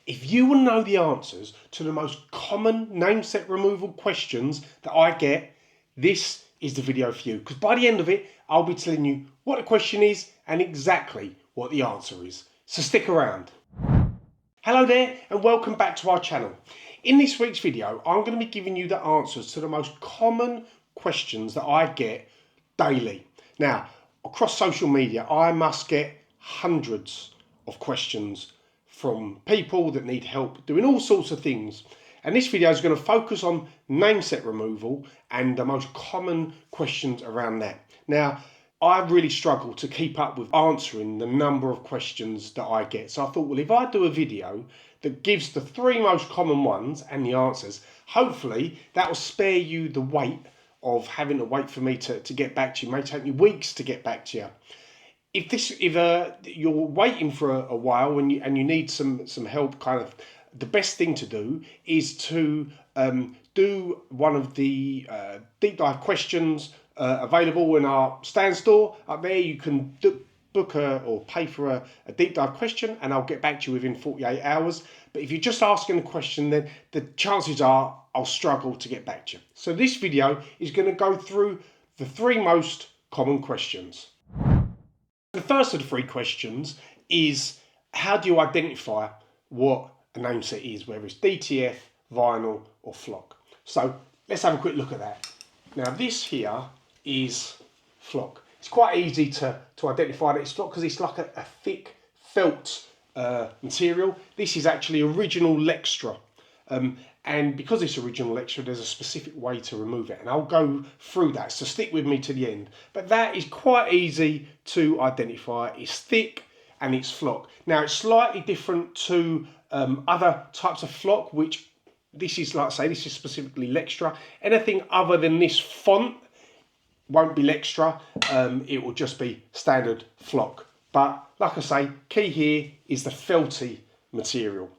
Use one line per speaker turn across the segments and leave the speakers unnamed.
If you want to know the answers to the most common Nameset removal questions that I get, this is the video for you. Because by the end of it, I'll be telling you what the question is and exactly what the answer is. So stick around. Hello there and welcome back to our channel. In this week's video, I'm going to be giving you the answers to the most common questions that I get daily. Now, across social media, I must get hundreds of questions from people that need help doing all sorts of things. And this video is going to focus on Nameset removal and the most common questions around that. Now, I really struggle to keep up with answering the number of questions that I get. So I thought, well, if I do a video that gives the three most common ones and the answers, hopefully that will spare you the wait of having to wait for me to get back to you. It may take me weeks to get back to you. If you're waiting for a while and you need some help, kind of the best thing to do is to do one of the deep dive questions available in our stand store. Up there you can book or pay for a deep dive question and I'll get back to you within 48 hours. But if you're just asking a question, then the chances are I'll struggle to get back to you. So this video is going to go through the three most common questions. The first of the three questions is, how do you identify what a Nameset is, whether it's DTF, vinyl or flock? So let's have a quick look at that. Now this here is flock. It's quite easy to identify that it's flock because it's like a thick felt material. This is actually original Lextra. And because it's original Lextra, there's a specific way to remove it. And I'll go through that, so stick with me to the end. But that is quite easy to identify. It's thick and it's flock. Now, it's slightly different to other types of flock, which this is, like I say, this is specifically Lextra. Anything other than this font won't be Lextra. It will just be standard flock. But like I say, key here is the felty material.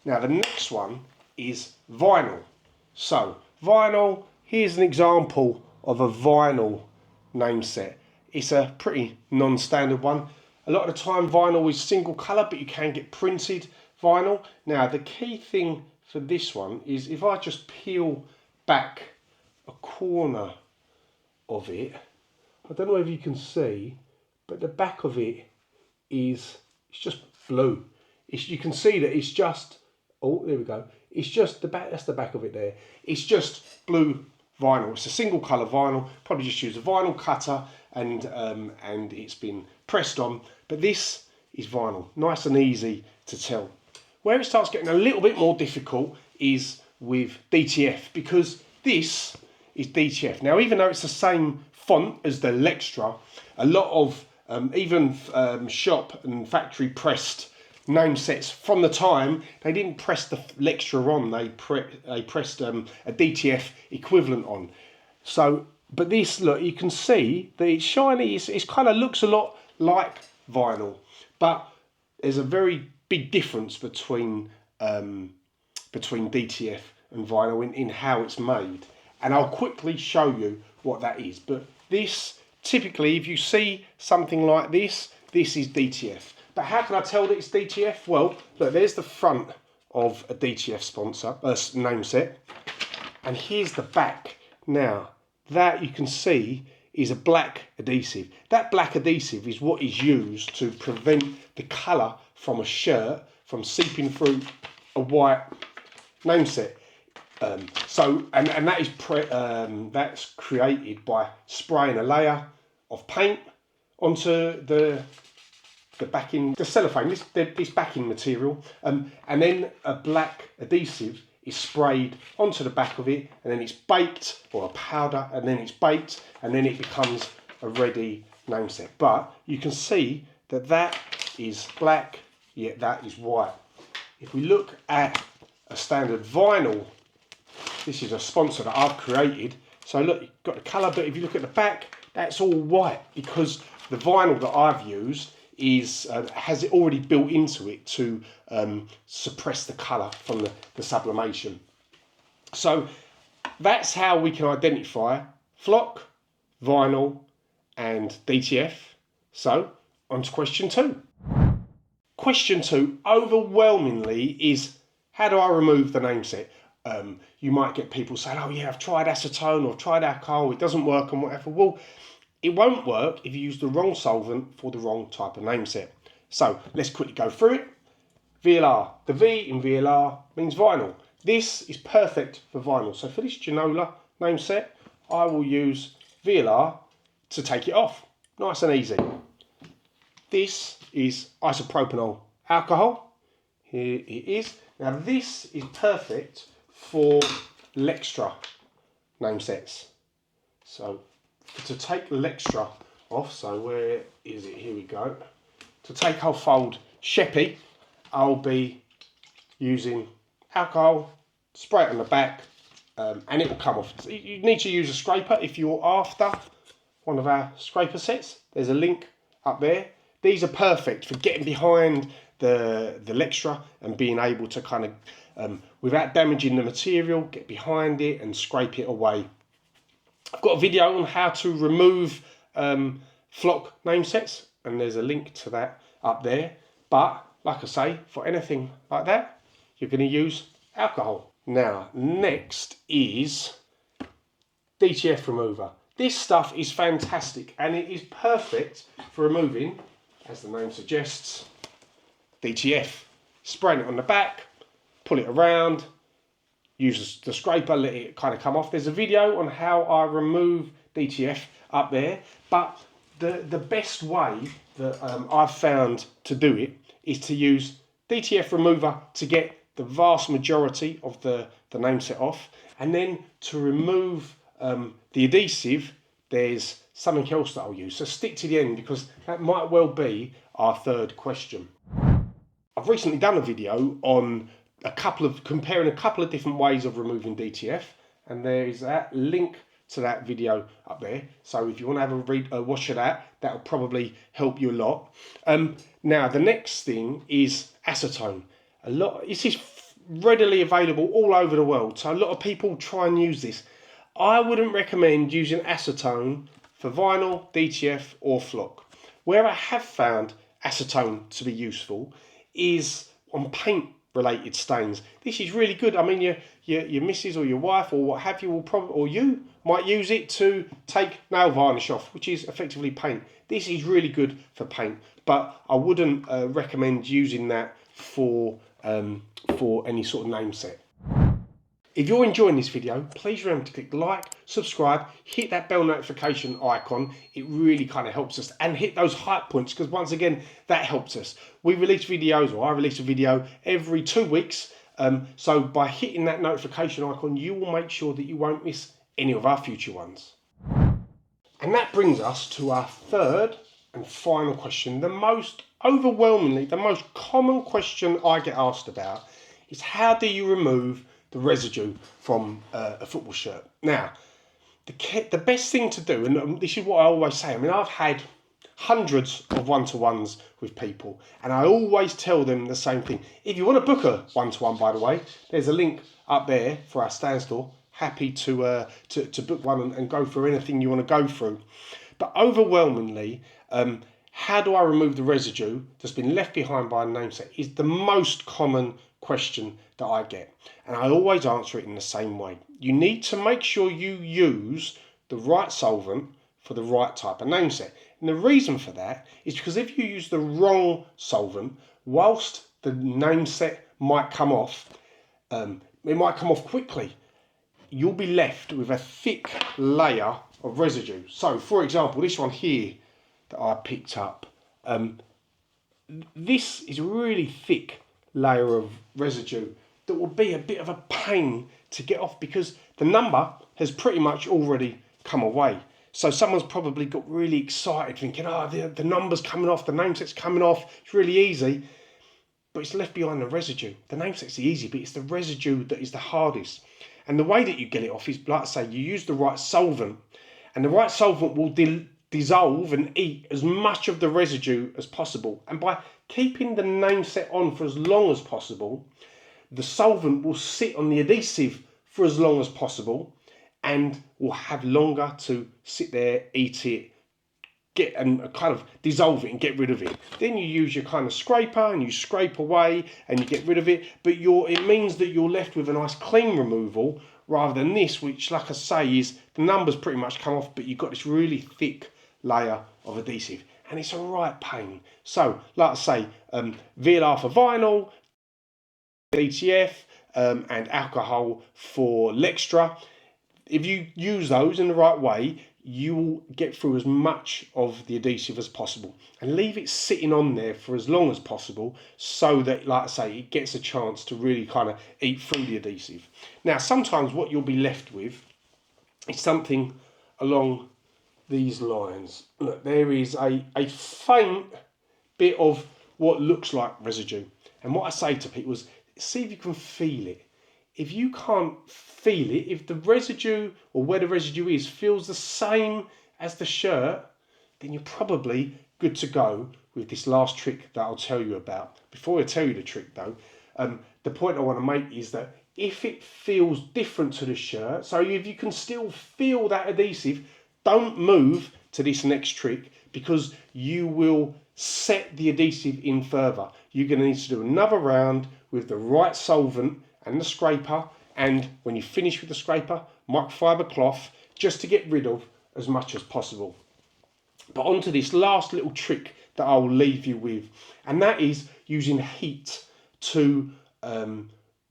Now, the next one is vinyl. So vinyl, here's an example of a vinyl Nameset. It's a pretty non-standard one. A lot of the time vinyl is single colour, but you can get printed vinyl. Now the key thing for this one is if I just peel back a corner of it, I don't know if you can see, but the back of it it's just blue. You can see that it's just, oh, there we go. It's just the back, that's the back of it there. It's just blue vinyl. It's a single colour vinyl. Probably just use a vinyl cutter and it's been pressed on. But this is vinyl. Nice and easy to tell. Where it starts getting a little bit more difficult is with DTF, because this is DTF. Now, even though it's the same font as the Lextra, a lot of even shop and factory pressed Namesets from the time, they didn't press the Lextra on, they pressed a DTF equivalent on. So, but this, look, you can see that it's shiny, it kind of looks a lot like vinyl, but there's a very big difference between DTF and vinyl in how it's made. And I'll quickly show you what that is. But this, typically, if you see something like this, this is DTF. But how can I tell that it's DTF? Well, look, there's the front of a DTF Nameset, and here's the back. Now, that you can see is a black adhesive. That black adhesive is what is used to prevent the colour from a shirt from seeping through a white Nameset. So that is that's created by spraying a layer of paint onto the backing, the cellophane, this backing material, and then a black adhesive is sprayed onto the back of it, and then it's baked, or a powder, and then it's baked, and then it becomes a ready Nameset. But you can see that is black, yet that is white. If we look at a standard vinyl, this is a sponsor that I've created. So look, you've got the colour, but if you look at the back, that's all white, because the vinyl that I've used has it already built into it to suppress the colour from the sublimation. So that's how we can identify flock, vinyl and DTF. So on to question 2. Question 2, overwhelmingly, is how do I remove the name set? You might get people saying, oh yeah, I've tried acetone or tried alcohol, it doesn't work and whatever. Well, it won't work if you use the wrong solvent for the wrong type of name set. So let's quickly go through it. VLR. The V in VLR means vinyl. This is perfect for vinyl. So for this Genola name set, I will use VLR to take it off. Nice and easy. This is isopropanol alcohol. Here it is. Now this is perfect for Lextra name sets. So to take Lextra off, so where is it? Here we go. To take off old Sheppy, I'll be using alcohol, spray it on the back, and it will come off. You need to use a scraper if you're after one of our scraper sets. There's a link up there. These are perfect for getting behind the Lextra and being able to kind of, without damaging the material, get behind it and scrape it away. I've got a video on how to remove flock name sets, and there's a link to that up there. But like I say, for anything like that, you're going to use alcohol. Now, next is DTF remover. This stuff is fantastic and it is perfect for removing, as the name suggests, DTF. Spraying it on the back, pull it around, use the scraper, let it kind of come off. There's a video on how I remove DTF up there, but the best way that I've found to do it is to use DTF remover to get the vast majority of the name set off, and then to remove the adhesive, there's something else that I'll use. So stick to the end because that might well be our third question. I've recently done a video on comparing a couple of different ways of removing DTF, and there is that link to that video up there. So if you want to have a watch of that, that'll probably help you a lot. Now the next thing is acetone. This is readily available all over the world, so a lot of people try and use this. I wouldn't recommend using acetone for vinyl, DTF or flock. Where I have found acetone to be useful is on paint related stains. This is really good. I mean, your missus or your wife or what have you will probably, or you might use it to take nail varnish off, which is effectively paint. This is really good for paint, but I wouldn't recommend using that for any sort of name set. If you're enjoying this video, please remember to click like, subscribe, hit that bell notification icon. It really kind of helps us, and hit those hype points because once again, that helps us. We release videos, or I release a video every 2 weeks. So by hitting that notification icon, you will make sure that you won't miss any of our future ones. And that brings us to our third and final question. The most common question I get asked about is how do you remove the residue from a football shirt? Now, the best thing to do, and this is what I always say, I mean, I've had hundreds of one-to-ones with people, and I always tell them the same thing. If you want to book a one-to-one, by the way, there's a link up there for our stand store. Happy to book one and go through anything you want to go through. But overwhelmingly, how do I remove the residue that's been left behind by a name set is the most common question that I get, and I always answer it in the same way. You need to make sure you use the right solvent for the right type of name set, and the reason for that is because if you use the wrong solvent, whilst the name set might come off, it might come off quickly, you'll be left with a thick layer of residue. So for example, this one here that I picked up, this is a really thick layer of residue that will be a bit of a pain to get off because the number has pretty much already come away. So someone's probably got really excited thinking, oh, the number's coming off, the name set's coming off, it's really easy, but it's left behind the residue. The name set's easy, but it's the residue that is the hardest. And the way that you get it off is, like I say, you use the right solvent, and the right solvent will dissolve and eat as much of the residue as possible. And by keeping the name set on for as long as possible, the solvent will sit on the adhesive for as long as possible and will have longer to sit there, eat it, get and kind of dissolve it and get rid of it. Then you use your kind of scraper and you scrape away and you get rid of it. But it means that you're left with a nice clean removal rather than this, which, like I say, is the numbers pretty much come off, but you've got this really thick layer of adhesive, and it's a right pain. So, like I say, VLR for vinyl, DTF, and alcohol for Lextra. If you use those in the right way, you will get through as much of the adhesive as possible and leave it sitting on there for as long as possible so that, like I say, it gets a chance to really kind of eat through the adhesive. Now, sometimes what you'll be left with is something along these lines. Look, there is a faint bit of what looks like residue. And what I say to people is, see if you can feel it. If you can't feel it, if the residue or where the residue is feels the same as the shirt, then you're probably good to go with this last trick that I'll tell you about. Before I tell you the trick though, the point I want to make is that if it feels different to the shirt, so if you can still feel that adhesive, don't move to this next trick because you will set the adhesive in further. You're going to need to do another round with the right solvent and the scraper, and when you finish with the scraper, microfiber cloth, just to get rid of as much as possible. But onto this last little trick that I'll leave you with, and that is using heat to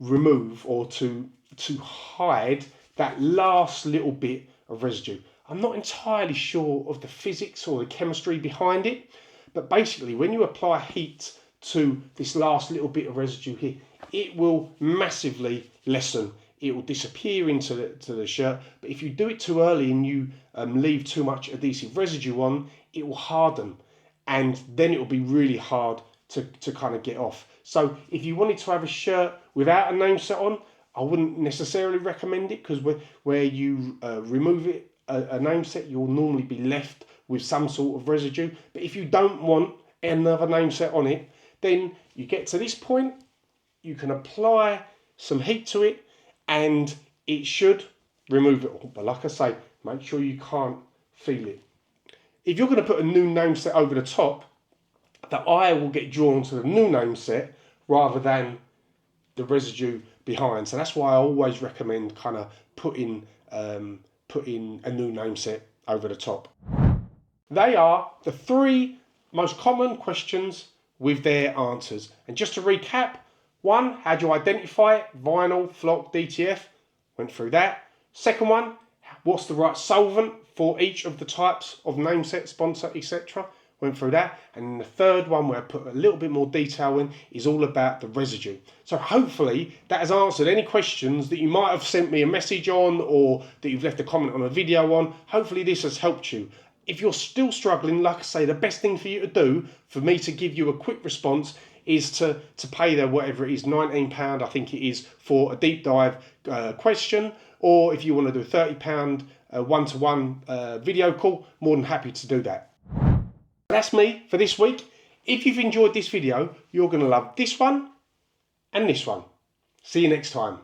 remove or to hide that last little bit of residue. I'm not entirely sure of the physics or the chemistry behind it, but basically when you apply heat to this last little bit of residue here, it will massively lessen. It will disappear into the shirt, but if you do it too early and you leave too much adhesive residue on, it will harden, and then it will be really hard to kind of get off. So if you wanted to have a shirt without a Nameset on, I wouldn't necessarily recommend it, because where you remove it, a Nameset, you'll normally be left with some sort of residue. But if you don't want another Nameset on it, then you get to this point, you can apply some heat to it and it should remove it all. But like I say, make sure you can't feel it. If you're going to put a new Nameset over the top, the eye will get drawn to the new Nameset rather than the residue behind. So that's why I always recommend kind of putting a new Nameset over the top. They are the 3 most common questions with their answers. And just to recap, 1, how do you identify it? Vinyl, flock, DTF, went through that. Second one, what's the right solvent for each of the types of Nameset, sponsor, etc. Went through that. And the third one, where I put a little bit more detail in, is all about the residue. So hopefully that has answered any questions that you might have sent me a message on, or that you've left a comment on a video on. Hopefully this has helped you. If you're still struggling, like I say, the best thing for you to do, for me to give you a quick response, is to pay the whatever it is, £19 I think it is, for a deep dive question. Or if you want to do a £30 one-to-one video call, more than happy to do that. That's me for this week. If you've enjoyed this video, you're going to love this one and this one. See you next time.